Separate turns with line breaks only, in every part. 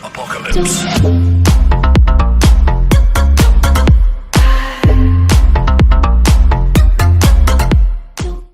Apocalypse.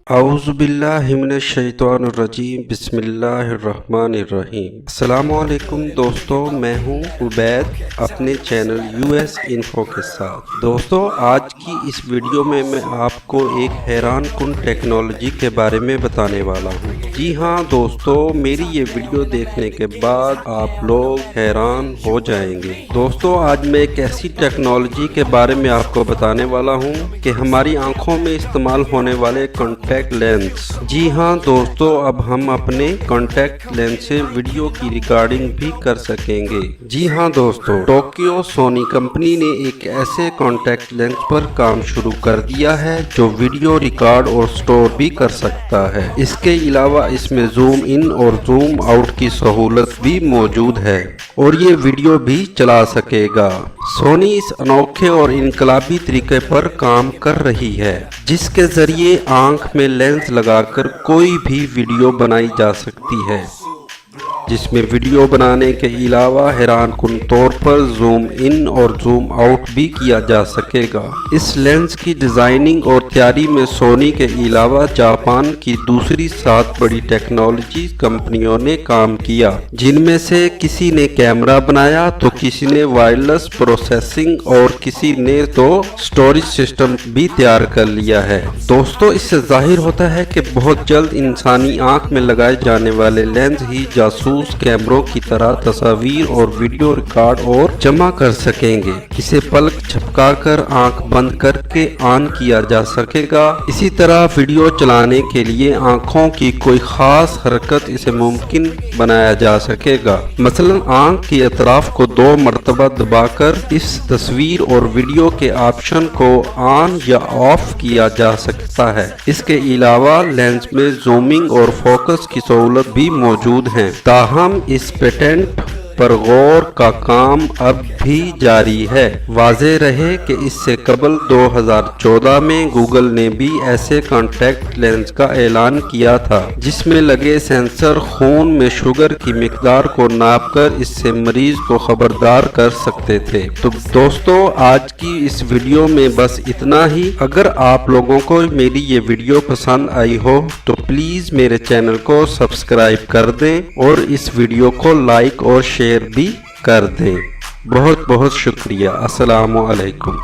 اعوذ باللہ من الشیطان الرجیم، بسم اللہ الرحمن الرحیم۔ السلام علیکم دوستو، میں ہوں عبید اپنے چینل یو ایس انفو کے ساتھ۔ دوستو، آج کی اس ویڈیو میں آپ کو ایک حیران کن ٹیکنالوجی کے بارے میں بتانے والا ہوں۔ جی ہاں دوستو، میری یہ ویڈیو دیکھنے کے بعد آپ لوگ حیران ہو جائیں گے۔ دوستو، آج میں ایک ایسی ٹیکنالوجی کے بارے میں آپ کو بتانے والا ہوں کہ ہماری آنکھوں میں استعمال ہونے والے کانٹیکٹ لینس۔ جی ہاں دوستو، اب ہم اپنے کانٹیکٹ لینس سے ویڈیو کی ریکارڈنگ بھی کر سکیں گے۔ جی ہاں دوستو، ٹوکیو سونی کمپنی نے ایک ایسے کانٹیکٹ لینس پر کام شروع کر دیا ہے جو ویڈیو ریکارڈ اور سٹور بھی کر سکتا ہے۔ اس کے علاوہ اس میں زوم ان اور زوم آؤٹ کی سہولت بھی موجود ہے اور یہ ویڈیو بھی چلا سکے گا۔ سونی اس انوکھے اور انقلابی طریقے پر کام کر رہی ہے جس کے ذریعے آنکھ میں لینس لگا کر کوئی بھی ویڈیو بنائی جا سکتی ہے، جس میں ویڈیو بنانے کے علاوہ حیران کن طور پر زوم ان اور زوم آؤٹ بھی کیا جا سکے گا۔ اس لینس کی ڈیزائننگ اور تیاری میں سونی کے علاوہ جاپان کی دوسری 7 بڑی ٹیکنالوجی کمپنیوں نے کام کیا، جن میں سے کسی نے کیمرہ بنایا تو کسی نے وائرلیس پروسیسنگ اور کسی نے تو سٹوریج سسٹم بھی تیار کر لیا ہے۔ دوستو، اس سے ظاہر ہوتا ہے کہ بہت جلد انسانی آنکھ میں لگائے جانے والے لینس ہی جاسوس کیمروں کی طرح تصاویر اور ویڈیو ریکارڈ اور جمع کر سکیں گے۔ اسے پلک جھپکا کر آنکھ بند کر کے آن کیا جا سکے گا۔ اسی طرح ویڈیو چلانے کے لیے آنکھوں کی کوئی خاص حرکت اسے ممکن بنایا جا سکے گا۔ مثلا آنکھ کے اطراف کو 2 مرتبہ دبا کر اس تصویر اور ویڈیو کے آپشن کو آن یا آف کیا جا سکتا ہے۔ اس کے علاوہ لینس میں زومنگ اور فوکس کی سہولت بھی موجود ہے۔ تاہم اس پیٹنٹ پر غور کا کام اب بھی جاری ہے۔ واضح رہے کہ اس سے قبل 2014 میں گوگل نے بھی ایسے کانٹیکٹ لینس کا اعلان کیا تھا جس میں لگے سینسر خون میں شوگر کی مقدار کو ناپ کر اس سے مریض کو خبردار کر سکتے تھے۔ تو دوستو، آج کی اس ویڈیو میں بس اتنا ہی۔ اگر آپ لوگوں کو میری یہ ویڈیو پسند آئی ہو تو پلیز میرے چینل کو سبسکرائب کر دیں اور اس ویڈیو کو لائک اور شیئر بھی کر دیں۔ بہت بہت شکریہ۔ السلام علیکم۔